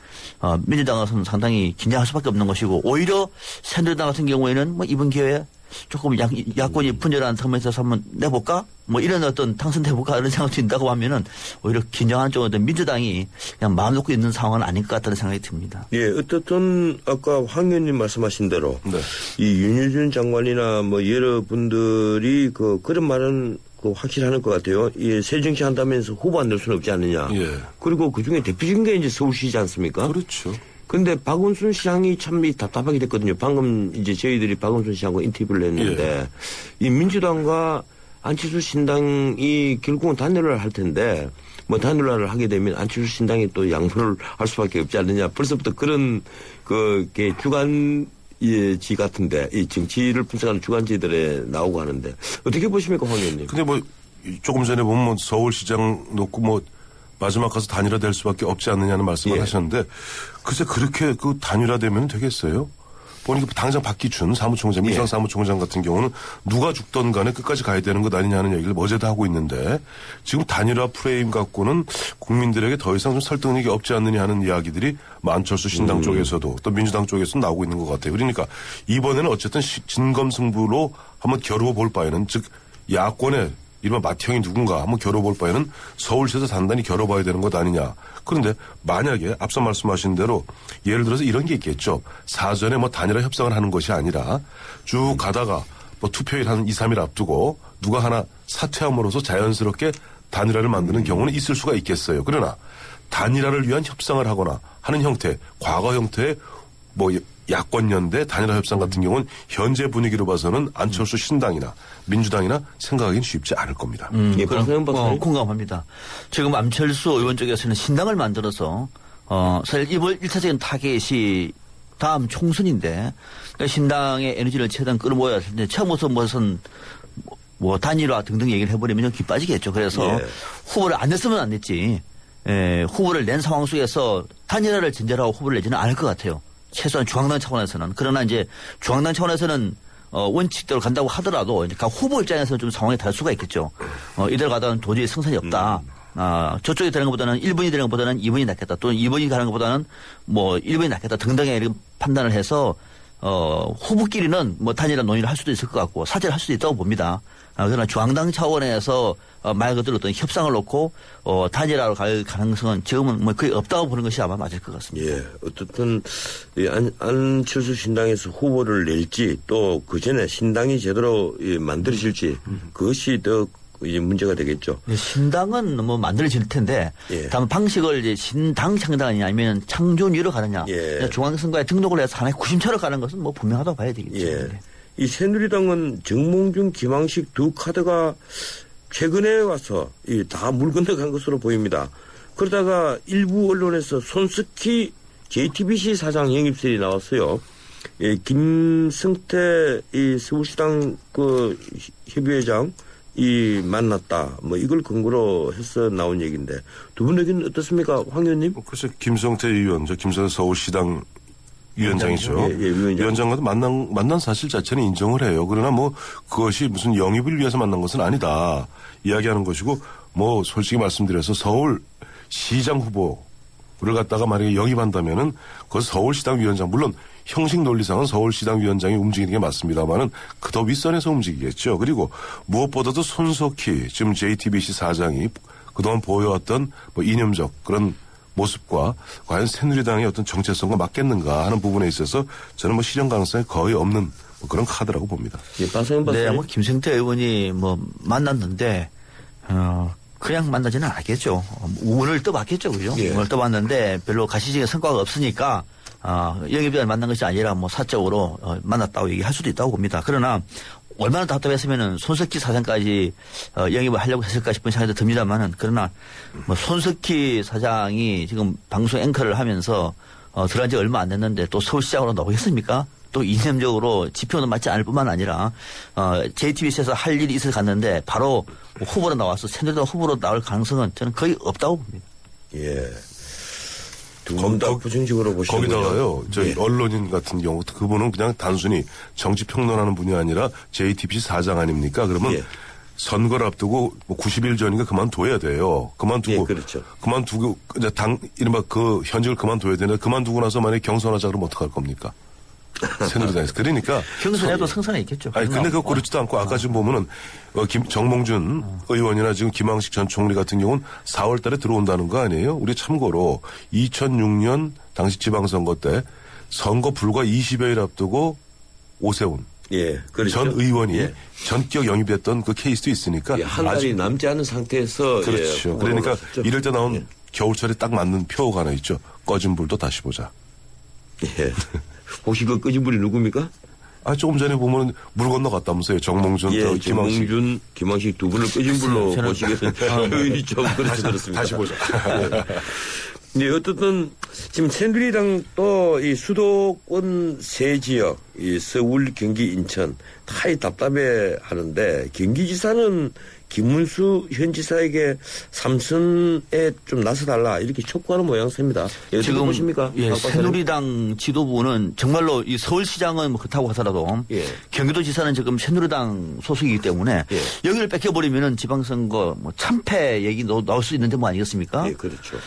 민주당에서는 상당히 긴장할 수밖에 없는 것이고 오히려 새누리당 같은 경우에는 뭐 이번 기회에 조금 야권이 분열한 상황에서 한번 내볼까? 뭐 이런 어떤 당선돼볼까? 이런 생각이 든다고 하면은 오히려 긴장하는 쪽은 민주당이 그냥 마음 놓고 있는 상황은 아닌 것 같다는 생각이 듭니다. 어떻든 아까 황 의원님 말씀하신 대로 이 윤여준 장관이나 뭐 여러분들이 그런 말은 확실하는 것 같아요. 새정치 한다면서 후보 안 될 수는 없지 않느냐. 그리고 그 중에 대표적인 게 이제 서울시지 않습니까? 그렇죠. 근데 박원순 시장이 참 답답하게 됐거든요. 방금 이제 저희들이 박원순 시장과 인터뷰를 했는데 이 민주당과 안철수 신당이 결국은 단일화를 할 텐데 뭐 단일화를 하게 되면 안철수 신당이 또 양보를 할 수밖에 없지 않느냐. 벌써부터 그런 주간지 같은데 이 정치를 분석하는 주간지들에 나오고 하는데 어떻게 보십니까, 황 의원님? 근데 뭐 조금 전에 보면 뭐 서울시장 놓고 뭐 마지막 가서 단일화될 수밖에 없지 않느냐는 말씀을 하셨는데 글쎄 그렇게 단일화되면 되겠어요? 보니까 당장 박기춘 사무총장, 민주당 사무총장 같은 경우는 누가 죽던 간에 끝까지 가야 되는 것 아니냐는 얘기를 어제도 하고 있는데 지금 단일화 프레임 갖고는 국민들에게 더 이상 좀 설득력이 없지 않느냐 하는 이야기들이 안철수 신당 쪽에서도 또 민주당 쪽에서도 나오고 있는 것 같아요. 그러니까 이번에는 어쨌든 진검승부로 한번 겨루어 볼 바에는 즉 야권의 이른바 맏형이 누군가 한번 겨뤄볼 바에는 서울시에서 단단히 겨뤄봐야 되는 것 아니냐. 그런데 만약에 앞서 말씀하신 대로 예를 들어서 이런 게 있겠죠. 사전에 뭐 단일화 협상을 하는 것이 아니라 쭉 가다가 뭐 투표일 한 2, 3일 앞두고 누가 하나 사퇴함으로써 자연스럽게 단일화를 만드는 경우는 있을 수가 있겠어요. 그러나 단일화를 위한 협상을 하거나 하는 형태, 과거 형태의 뭐 야권연대 단일화 협상 같은 경우는 현재 분위기로 봐서는 안철수 신당이나 민주당이나 생각하기는 쉽지 않을 겁니다. 공감합니다. 지금 안철수 의원 쪽에서는 신당을 만들어서 사실 이번 1차적인 타겟이 다음 총선인데 그러니까 신당의 에너지를 최대한 끌어모아야 하는데 처음부터 무슨 뭐 단일화 등등 얘기를 해버리면 기 빠지겠죠. 그래서 후보를 안 냈으면 안 냈지. 후보를 낸 상황 속에서 단일화를 전제로 하고 후보를 내지는 않을 것 같아요. 최소한 중앙당 차원에서는. 그러나 이제 중앙당 차원에서는 원칙대로 간다고 하더라도 이제 후보 입장에서는 좀 상황이 다를 수가 있겠죠. 이대로 가다는 도저히 승산이 없다. 저쪽이 되는 것보다는 1번이 되는 것보다는 2번이 낫겠다. 또는 2번이 가는 것보다는 뭐 1번이 낫겠다. 등등의 이런 판단을 해서 후보끼리는 뭐 단일화 논의를 할 수도 있을 것 같고 사퇴를 할 수도 있다고 봅니다. 그러나 중앙당 차원에서 말 그대로 어떤 협상을 놓고 단일화로 갈 가능성은 지금은 뭐 거의 없다고 보는 것이 아마 맞을 것 같습니다. 어떻든 안철수 신당에서 후보를 낼지 또 그 전에 신당이 제대로 만들어질지 그것이 더 이제 문제가 되겠죠. 신당은 뭐 만들어질 텐데 다만 방식을 이제 신당 창당이냐 아니면 창조위로 가느냐 중앙선거에 등록을 해서 하나의 구심차로 가는 것은 뭐 분명하다고 봐야 되겠죠. 이 새누리당은 정몽준, 김황식 두 카드가 최근에 와서 다 물 건너간 것으로 보입니다. 그러다가 일부 언론에서 손석희 JTBC 사장 영입설이 나왔어요. 김성태 서울시당 그 협의회장 만났다. 뭐 이걸 근거로 해서 나온 얘기인데 두 분 의견은 어떻습니까, 황 의원님? 글쎄 김성태 의원, 김성태 서울시당 위원장이죠. 위원장과도 만난 사실 자체는 인정을 해요. 그러나 뭐 그것이 무슨 영입을 위해서 만난 것은 아니다 이야기하는 것이고 뭐 솔직히 말씀드려서 서울시장 후보를 갖다가 만약에 영입한다면은 그 서울시당 위원장 물론 형식 논리상은 서울시당 위원장이 움직이는 게 맞습니다만은 그 더 윗선에서 움직이겠죠. 그리고 무엇보다도 손석희 지금 JTBC 사장이 그동안 보여왔던 뭐 이념적 그런 모습과 과연 새누리당의 어떤 정체성과 맞겠는가 하는 부분에 있어서 저는 뭐 실현 가능성이 거의 없는 뭐 그런 카드라고 봅니다. 네, 뭐 김성태 의원이 뭐 만났는데 그냥 만나지는 않았겠죠. 운을 떠봤겠죠, 그죠? 운을 떠봤는데 별로 가시적인 성과가 없으니까 영입위원 만난 것이 아니라 뭐 사적으로 만났다고 얘기할 수도 있다고 봅니다. 그러나 얼마나 답답했으면은 손석희 사장까지 영입을 하려고 했을까 싶은 생각도 듭니다만은 그러나 뭐 손석희 사장이 지금 방송 앵커를 하면서 들어간 지 얼마 안 됐는데 또 서울시장으로 나오겠습니까? 또 이념적으로 지표는 맞지 않을 뿐만 아니라 JTBC에서 할 일이 있어서 갔는데 바로 후보로 나와서 새누리당 후보로 나올 가능성은 저는 거의 없다고 봅니다. 두 분 다 부정적으로 보시는 거기다가요. 저희 언론인 같은 경우 그분은 그냥 단순히 정치 평론하는 분이 아니라 JTBC 사장 아닙니까? 그러면 선거를 앞두고 뭐 90일 전인가 그만둬야 돼요. 그만두고 그만두고 이제 이른바 그 현직을 그만둬야 되는데 그만두고 나서 만약에 경선하자 그러면 어떡할 겁니까? 새누리당에서. 그러니까. 경선에도 성선에 있겠죠. 아니, 근데 그거 그렇지도 않고 아까 지금 보면은 정몽준 의원이나 지금 김황식 전 총리 같은 경우는 4월 달에 들어온다는 거 아니에요? 우리 참고로 2006년 당시 지방선거 때 선거 불과 20여일 앞두고 오세훈. 전 의원이 전격 영입됐던 그 케이스도 있으니까. 한 달이 남지 않은 상태에서. 그렇죠. 그러니까 이럴 때 나온 겨울철에 딱 맞는 표가 하나 있죠. 꺼진 불도 다시 보자. 혹시 그 꺼진 불이 누굽니까? 조금 전에 보면 물 건너갔다면서요. 정몽준, 김황식 두 분을 꺼진 불로 보시기에는 표현이 좀 그렇게 들었습니다. 다시 보자. 네, 어쨌든 지금 새누리당 또 이 수도권 세 지역, 이 서울, 경기, 인천 다 답답해 하는데 경기지사는 김문수 현 지사에게 삼선에 좀 나서달라 이렇게 촉구하는 모양새입니다. 지금 보십니까? 새누리당 지도부는 정말로 이 서울시장은 뭐 그렇다고 하더라도 경기도지사는 지금 새누리당 소속이기 때문에 여기를 뺏겨버리면은 지방선거 뭐 참패 얘기 나올 수 있는 데뭐 아니겠습니까? 그렇죠.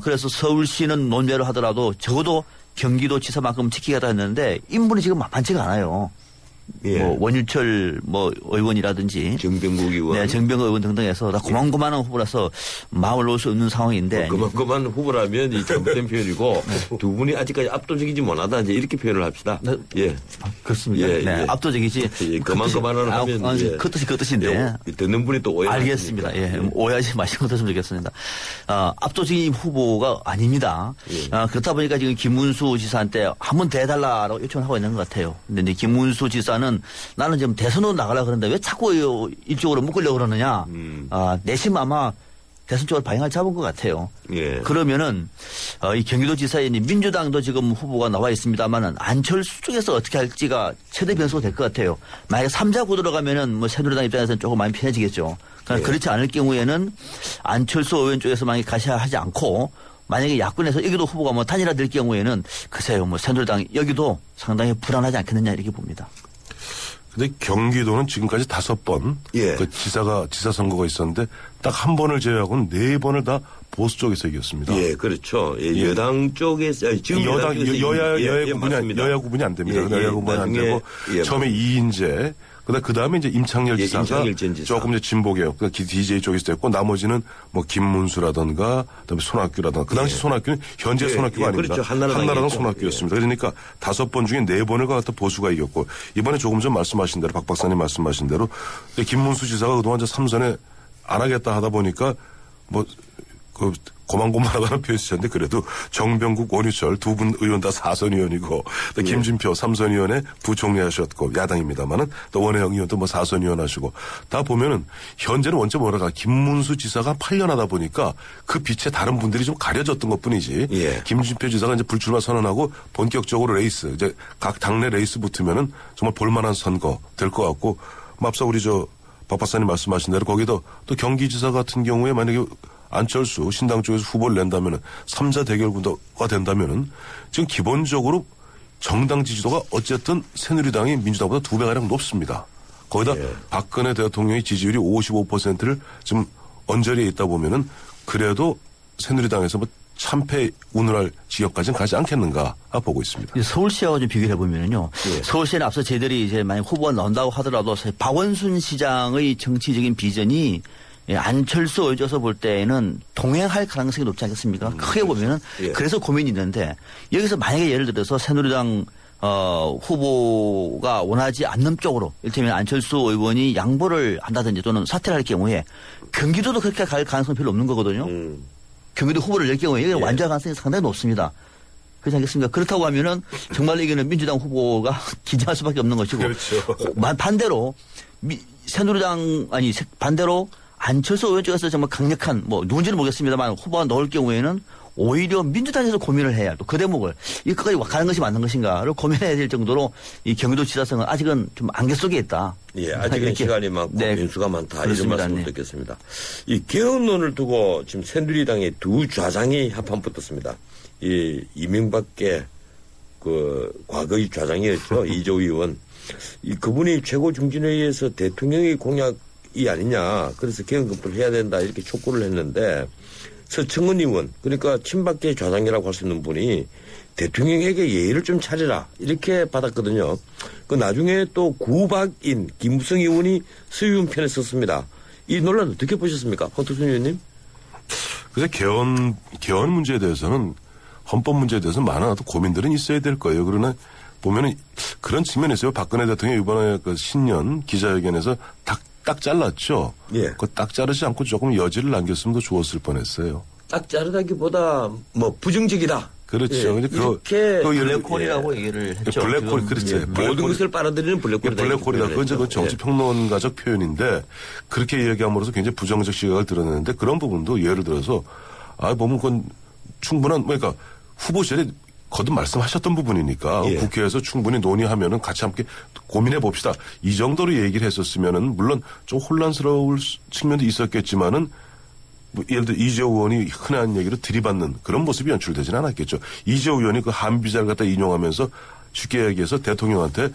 그래서 서울시는 논외로 하더라도 적어도 경기도지사만큼 지키겠다 했는데 인물이 지금 만만치가 않아요. 뭐 원유철 뭐 의원이라든지 정병국 의원, 정병국 의원 등등해서 다 고만고만한 후보라서 마음을 놓을 수 없는 상황인데 고만고만한 후보라면 이 잘못된 표현이고 두 분이 아직까지 압도적이지 못하다 이제 이렇게 표현을 합시다. 그렇습니다. 압도적이지. 고만고만한 하면 그 뜻인데 듣는 분이 또 오해. 알겠습니다. 오해하지 마시고 들었으면 좋겠습니다. 압도적인 후보가 아닙니다. 그렇다 보니까 지금 김문수 지사한테 한번 대달라고 요청을 하고 있는 것 같아요. 근데 김문수 지사 나는 지금 대선으로 나가려고 그러는데 왜 자꾸 이쪽으로 묶으려고 그러느냐. 내심 아마 대선 쪽으로 방향을 잡은 것 같아요. 그러면은 이 경기도지사에 민주당도 지금 후보가 나와 있습니다만은 안철수 쪽에서 어떻게 할지가 최대 변수가 될 것 같아요. 만약에 3자 구도로 가면은 뭐 새누리당 입장에서는 조금 많이 편해지겠죠. 그러니까 그렇지 않을 경우에는 안철수 의원 쪽에서 만약에 가셔야 하지 않고 만약에 야권에서 여기도 후보가 뭐 단일화될 경우에는 글쎄요 뭐 새누리당 여기도 상당히 불안하지 않겠느냐 이렇게 봅니다. 근데 경기도는 지금까지 5번 그 지사 선거가 있었는데 딱 한 번을 제외하고는 4번을 다 보수 쪽에서 이겼습니다. 그렇죠. 여당 쪽에서 지금 여야 구분이 안 됩니다. 여야 구분이 안 되고 처음에 이인재 그다음에 이제 임창열 지사가 조금 이제 진보개혁, DJ 쪽에서 됐고 나머지는 뭐 김문수라든가 그다음에 손학규라든가 그 당시 손학규는 현재 손학규가 아닙니다. 그렇죠. 한나라당 손학규였습니다. 그러니까 5번 중에 4번을 갖다 보수가 이겼고 이번에 조금 전 말씀하신 대로 박 박사님 말씀하신 대로 김문수 지사가 그동안 이제 3선에 안 하겠다 하다 보니까 고만고만하다는 표현이 쓰셨는데 그래도 정병국, 원유철 두 분 의원 다 4선 의원이고 또 김진표 3선 의원의 부총리 하셨고 야당입니다만은 또 원혜영 의원도 4선 의원 하시고 다 보면은 현재는 원체 뭐랄까 김문수 지사가 8년 하다 보니까 그 빛에 다른 분들이 좀 가려졌던 것 뿐이지. 김진표 지사가 이제 불출마 선언하고 본격적으로 레이스 이제 각 당내 레이스 붙으면은 정말 볼만한 선거 될 것 같고 앞서 우리 박 박사님 말씀하신 대로 거기도 또 경기지사 같은 경우에 만약에 안철수 신당 쪽에서 후보를 낸다면은 3자 대결 구도가 된다면은 지금 기본적으로 정당 지지도가 어쨌든 새누리당이 민주당보다 2배가량 높습니다. 거기다 박근혜 대통령의 지지율이 55%를 지금 언저리에 있다 보면은 그래도 새누리당에서 참패 운운할 지역까지는 가지 않겠는가 보고 있습니다. 서울시하고 좀 비교해 보면은요. 서울시는 앞서 저희들이 이제 만약 후보가 나온다고 하더라도 박원순 시장의 정치적인 비전이 안철수 의저서 볼 때에는 동행할 가능성이 높지 않겠습니까? 크게 보면은 그래서 고민이 있는데 여기서 만약에 예를 들어서 새누리당 후보가 원하지 않는 쪽으로 이를테면 안철수 의원이 양보를 한다든지 또는 사퇴를 할 경우에 경기도도 그렇게 갈 가능성이 별로 없는 거거든요. 경기도 후보를 낼 경우에 여기는 완주할 가능성이 상당히 높습니다. 그렇지 않겠습니까? 그렇다고 하면은 정말 이거는 민주당 후보가 기증할 수밖에 없는 것이고. 그렇죠. 반대로 반대로 안철수 의원 쪽에서 정말 강력한 누군지는 모르겠습니다만 후보가 넣을 경우에는 오히려 민주당에서 고민을 해야 또 그 대목을 이것까지 가는 것이 맞는 것인가를 고민해야 될 정도로 이 경기도 지사선은 아직은 좀 안개 속에 있다. 아직은 시간이 많고 변수가 많다. 그렇습니다. 이런 말씀을 듣겠습니다. 이 개헌론을 두고 지금 새누리당의 두 좌장이 합판 붙었습니다. 이 이명박계 과거의 좌장이었죠. 이조 의원. 그분이 최고중진회의에서 대통령의 공약이 아니냐. 그래서 개헌 검토를 해야 된다. 이렇게 촉구를 했는데 서청은 의원, 그러니까 친박계 좌장이라고 할 수 있는 분이 대통령에게 예의를 좀 차리라 이렇게 받았거든요. 나중에 또 구박인 김무성 의원이 서유은 편에 섰습니다. 이 논란 어떻게 보셨습니까? 황토순 의원님? 그래서 개헌 문제에 대해서는 헌법 문제에 대해서는 많은 고민들은 있어야 될 거예요. 그러나 보면은 그런 측면에서 박근혜 대통령이 이번에 신년 기자회견에서 딱 잘랐죠. 딱 자르지 않고 조금 여지를 남겼으면 더 좋았을 뻔했어요. 딱 자르다기보다 부정적이다. 그렇죠. 이렇게 블랙홀이라고 얘기를 했죠. 블랙홀, 그렇죠. 모든 것을 빨아들이는 블랙홀이다. 블랙홀이다. 그건 이제 정치평론가적 표현인데 그렇게 얘기함으로써 굉장히 부정적 시각을 드러내는데 그런 부분도 예를 들어서 보면 그건 충분한 그러니까 후보실에 거듭 말씀하셨던 부분이니까 국회에서 충분히 논의하면은 같이 함께 고민해 봅시다. 이 정도로 얘기를 했었으면은 물론 좀 혼란스러울 측면도 있었겠지만은 예를 들어 이재호 의원이 흔한 얘기로 들이받는 그런 모습이 연출되지는 않았겠죠. 이재호 의원이 그 한비자를 갖다 인용하면서 쉽게 얘기해서 대통령한테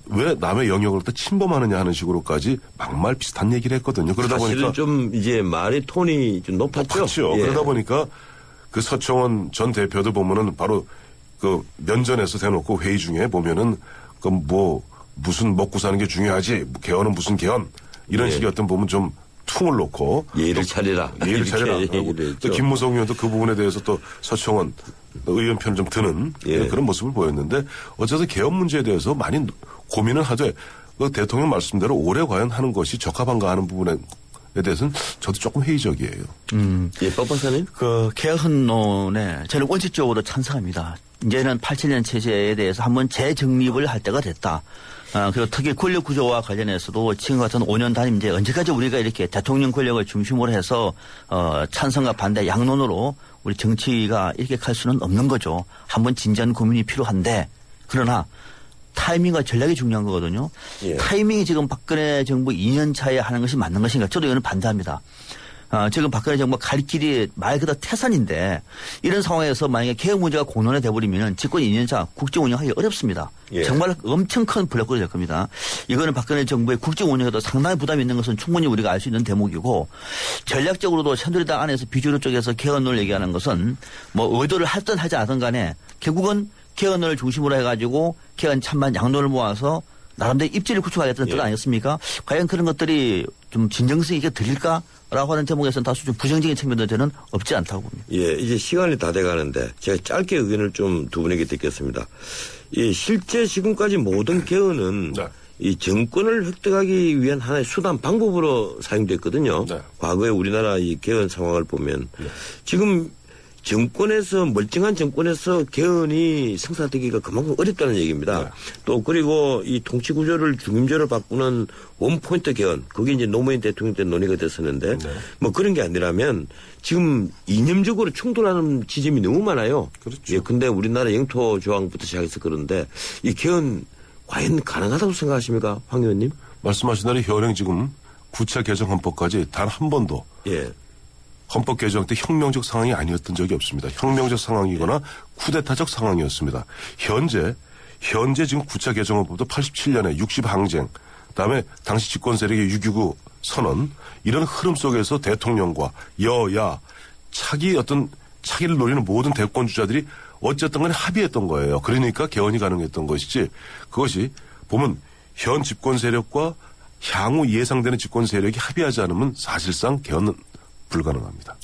왜 남의 영역을 갖다 침범하느냐 하는 식으로까지 막말 비슷한 얘기를 했거든요. 그러다 보니까 좀 이제 말의 톤이 좀 높았죠. 그러다 보니까 그 서청원 전 대표도 보면은 바로 면전에서 대놓고 회의 중에 보면은 무슨 먹고 사는 게 중요하지 개헌은 무슨 개헌 이런 식의 어떤 보면 좀 퉁을 놓고 예의를 차리라. 또 김무성 의원도 그 부분에 대해서 또 서청원 의원 편을 좀 드는 그런 모습을 보였는데 어쨌든 개헌 문제에 대해서 많이 고민을 하되 대통령 말씀대로 올해 과연 하는 것이 적합한가 하는 부분에 대해서는 저도 조금 회의적이에요. 박 박사님? 개헌론에 저는 원칙적으로 찬성합니다. 이제는 87년 체제에 대해서 한번 재정립을 할 때가 됐다. 그리고 특히 권력 구조와 관련해서도 지금 같은 5년 단임 이제 언제까지 우리가 이렇게 대통령 권력을 중심으로 해서 찬성과 반대 양론으로 우리 정치가 이렇게 갈 수는 없는 거죠. 한번 진지한 고민이 필요한데 그러나 타이밍과 전략이 중요한 거거든요. 타이밍이 지금 박근혜 정부 2년 차에 하는 것이 맞는 것인가? 저도 이거는 반대합니다. 지금 박근혜 정부 갈 길이 말 그대로 태산인데 이런 상황에서 만약에 개혁 문제가 공론화 돼버리면 집권 2년차 국정 운영하기 어렵습니다. 정말 엄청 큰 블랙홀이 될 겁니다. 이거는 박근혜 정부의 국정 운영에도 상당히 부담이 있는 것은 충분히 우리가 알 수 있는 대목이고 전략적으로도 새누리당 안에서 비주류 쪽에서 개헌을 얘기하는 것은 의도를 하든 하지 않든 간에 결국은 개헌을 중심으로 해가지고 개헌 찬반 양론을 모아서 나름대로 입지를 구축하겠다는 뜻 아니었습니까? 과연 그런 것들이 좀 진정성 있게 들릴까라고 하는 제목에서는 다소 좀 부정적인 측면도 저는 없지 않다고 봅니다. 이제 시간이 다 돼가는데 제가 짧게 의견을 좀 두 분에게 듣겠습니다. 실제 지금까지 모든 개헌은 이 정권을 획득하기 위한 하나의 수단 방법으로 사용됐거든요. 네. 과거에 우리나라 이 개헌 상황을 보면 지금 정권에서 멀쩡한 정권에서 개헌이 성사되기가 그만큼 어렵다는 얘기입니다. 네. 또 그리고 이 통치 구조를 중임제로 바꾸는 원포인트 개헌 그게 이제 노무현 대통령 때 논의가 됐었는데 뭐 그런 게 아니라면 지금 이념적으로 충돌하는 지점이 너무 많아요. 그렇죠. 예, 근데 우리나라 영토 조항부터 시작해서 그런데 이 개헌 과연 가능하다고 생각하십니까, 황 의원님? 말씀하신 대로 현행 지금 구체 개정 헌법까지 단 한 번도 예. 헌법 개정 때 혁명적 상황이 아니었던 적이 없습니다. 혁명적 상황이거나 쿠데타적 상황이었습니다. 현재 지금 구체 개정 헌법도 87년에 60 항쟁, 그다음에 당시 집권 세력의 6.29 선언 이런 흐름 속에서 대통령과 여야 차기를 노리는 모든 대권 주자들이 어쨌든 간에 합의했던 거예요. 그러니까 개헌이 가능했던 것이지 그것이 보면 현 집권 세력과 향후 예상되는 집권 세력이 합의하지 않으면 사실상 개헌은 불가능합니다.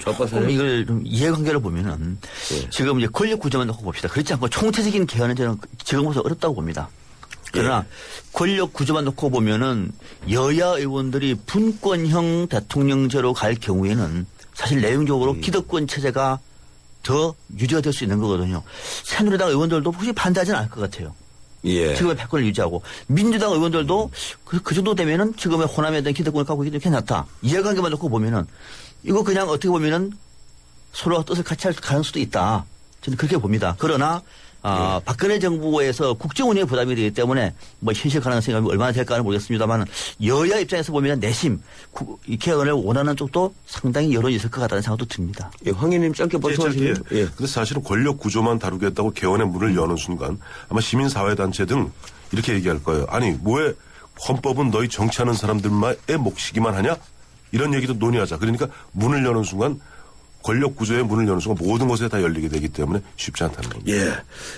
조금 이걸 좀 이해관계를 보면은 지금 이제 권력 구조만 놓고 봅시다. 그렇지 않고 총체적인 개헌은 저는 지금부터 어렵다고 봅니다. 그러나 권력 구조만 놓고 보면은 여야 의원들이 분권형 대통령제로 갈 경우에는 사실 내용적으로 기득권 체제가 더 유지가 될 수 있는 거거든요. 새누리당 의원들도 혹시 반대하지는 않을 것 같아요. 예. 지금의 패권을 유지하고 민주당 의원들도 그 정도 되면은 지금의 호남에 대한 기득권을 갖고 있기 때문에 괜찮다. 이해관계만 놓고 보면은 이거 그냥 어떻게 보면은 서로가 뜻을 같이 할 가능성도 있다. 저는 그렇게 봅니다. 그러나 박근혜 정부에서 국정운영에 부담이 되기 때문에 뭐 현실 가능성이 얼마나 될까는 모르겠습니다만 여야 입장에서 보면 내심 이 개헌을 원하는 쪽도 상당히 여론이 있을 것 같다는 생각도 듭니다. 예, 황 의원님 짧게 말씀하시면. 예. 근데 사실은 권력 구조만 다루겠다고 개헌의 문을 여는 순간 아마 시민사회단체 등 이렇게 얘기할 거예요. 아니 뭐에 헌법은 너희 정치하는 사람들만의 몫이기만 하냐? 이런 얘기도 논의하자. 그러니까 문을 여는 순간 권력 구조의 문을 여는 순간 모든 것에 다 열리게 되기 때문에 쉽지 않다는 겁니다. 예.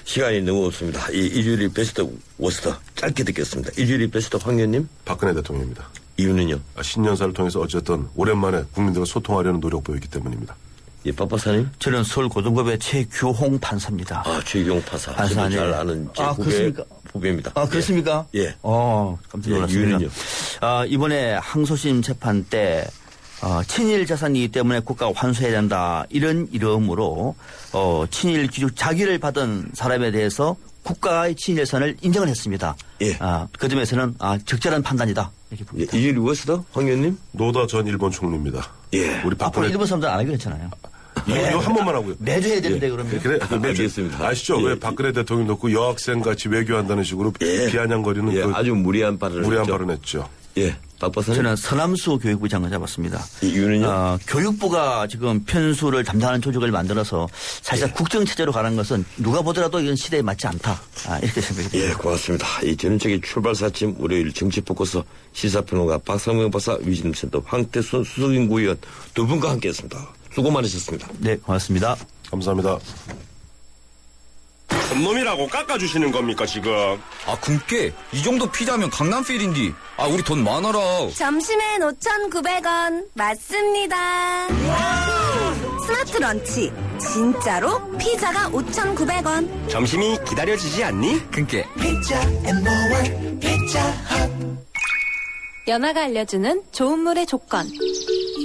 시간이 너무 없습니다. 이주일이 베스트 워스트 짧게 듣겠습니다. 이주일이 베스트 황 의원님. 박근혜 대통령입니다. 이유는요? 신년사를 통해서 어쨌든 오랜만에 국민들과 소통하려는 노력 보였기 때문입니다. 예, 박박사님. 저는 서울고등법의 최규홍 판사입니다. 최규홍 판사. 판사님. 잘 아는 제 후배입니다. 그렇습니까? 예. 깜짝 놀랐습니다. 이유는요? 이번에 항소심 재판 때 친일 자산이기 때문에 국가가 환수해야 된다. 이런 이름으로 친일 기준 자기를 받은 사람에 대해서 국가의 친일 자산을 인정을 했습니다. 예. 그 점에서는 적절한 판단이다. 이렇게 봅니다. 이주일이 워스트 황 의원님. 노다 전 일본 총리입니다. 예. 우리 박근혜 일본 사람들 안 하기로 했잖아요. 이거 한 번만 하고요. 매주 해야 되는데 그러면. 그래, 매주. 알겠습니다. 아시죠? 왜 박근혜 대통령 놓고 여학생 같이 외교한다는 식으로 비아냥거리는 아주 무리한 발언했죠. 예. 박박사님. 저는 서남수 교육부 장관 잡았습니다. 이유는요? 교육부가 지금 편수를 담당하는 조직을 만들어서 사실 국정체제로 가는 것은 누가 보더라도 이건 시대에 맞지 않다. 이렇게 생각이 듭니다. 예, 고맙습니다. 이 전원책의 출발사침 월요일 정치포커스 시사평론가 박상명 박사 위진센터 황태순 수석연구 위원 두 분과 함께했습니다. 수고 많으셨습니다. 네, 고맙습니다. 감사합니다. 놈이라고 깎아주시는 겁니까 지금? 굶게 이 정도 피자면 강남필인디. 우리 돈 많아라. 점심엔 5,900원 맞습니다. 스마트 런치 진짜로 피자가 5,900원. 점심이 기다려지지 않니? 그니까 피자 앤모어 피자 핫. 연아가 알려주는 좋은 물의 조건.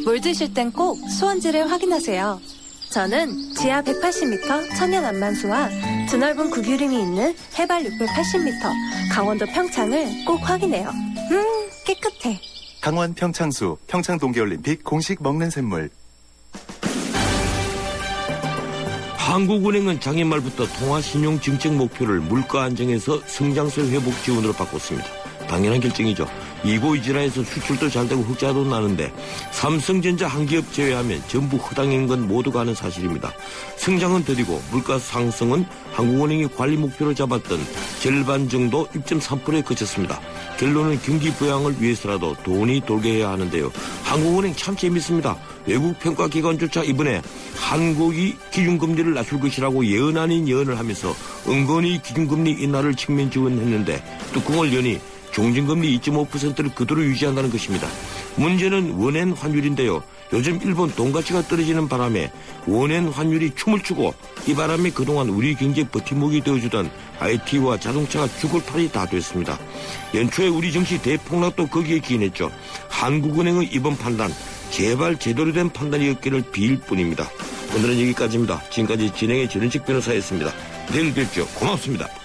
물 드실 땐 꼭 수원지를 확인하세요. 저는 지하 180m 천연 안만수와 드넓은 구규림이 있는 해발 680m 강원도 평창을 꼭 확인해요. 깨끗해. 강원 평창수 평창동계올림픽 공식 먹는 샘물. 한국은행은 작년 말부터 통화신용 증책 목표를 물가 안정에서 성장세 회복 지원으로 바꿨습니다. 당연한 결정이죠. 이고 이진화에서 수출도 잘 되고 흑자도 나는데 삼성전자 한 기업 제외하면 전부 허당인 건 모두가 아는 사실입니다. 성장은 더디고 물가 상승은 한국은행이 관리 목표로 잡았던 절반 정도 6.3%에 그쳤습니다. 결론은 경기 부양을 위해서라도 돈이 돌게 해야 하는데요. 한국은행 참 재밌습니다. 외국 평가기관조차 이번에 한국이 기준금리를 낮출 것이라고 예언 아닌 예언을 하면서 은근히 기준금리 인하를 측면 지원했는데 뚜껑을 여니 종전금리 2.5%를 그대로 유지한다는 것입니다. 문제는 원엔 환율인데요. 요즘 일본 돈가치가 떨어지는 바람에 원엔 환율이 춤을 추고 이 바람에 그동안 우리 경제 버팀목이 되어주던 IT와 자동차가 죽을 판이 다 됐습니다. 연초에 우리 증시 대폭락도 거기에 기인했죠. 한국은행의 이번 판단 제발 제대로 된 판단이었기를 빌 뿐입니다. 오늘은 여기까지입니다. 지금까지 진행의 전현식 변호사였습니다. 내일 뵙죠. 고맙습니다.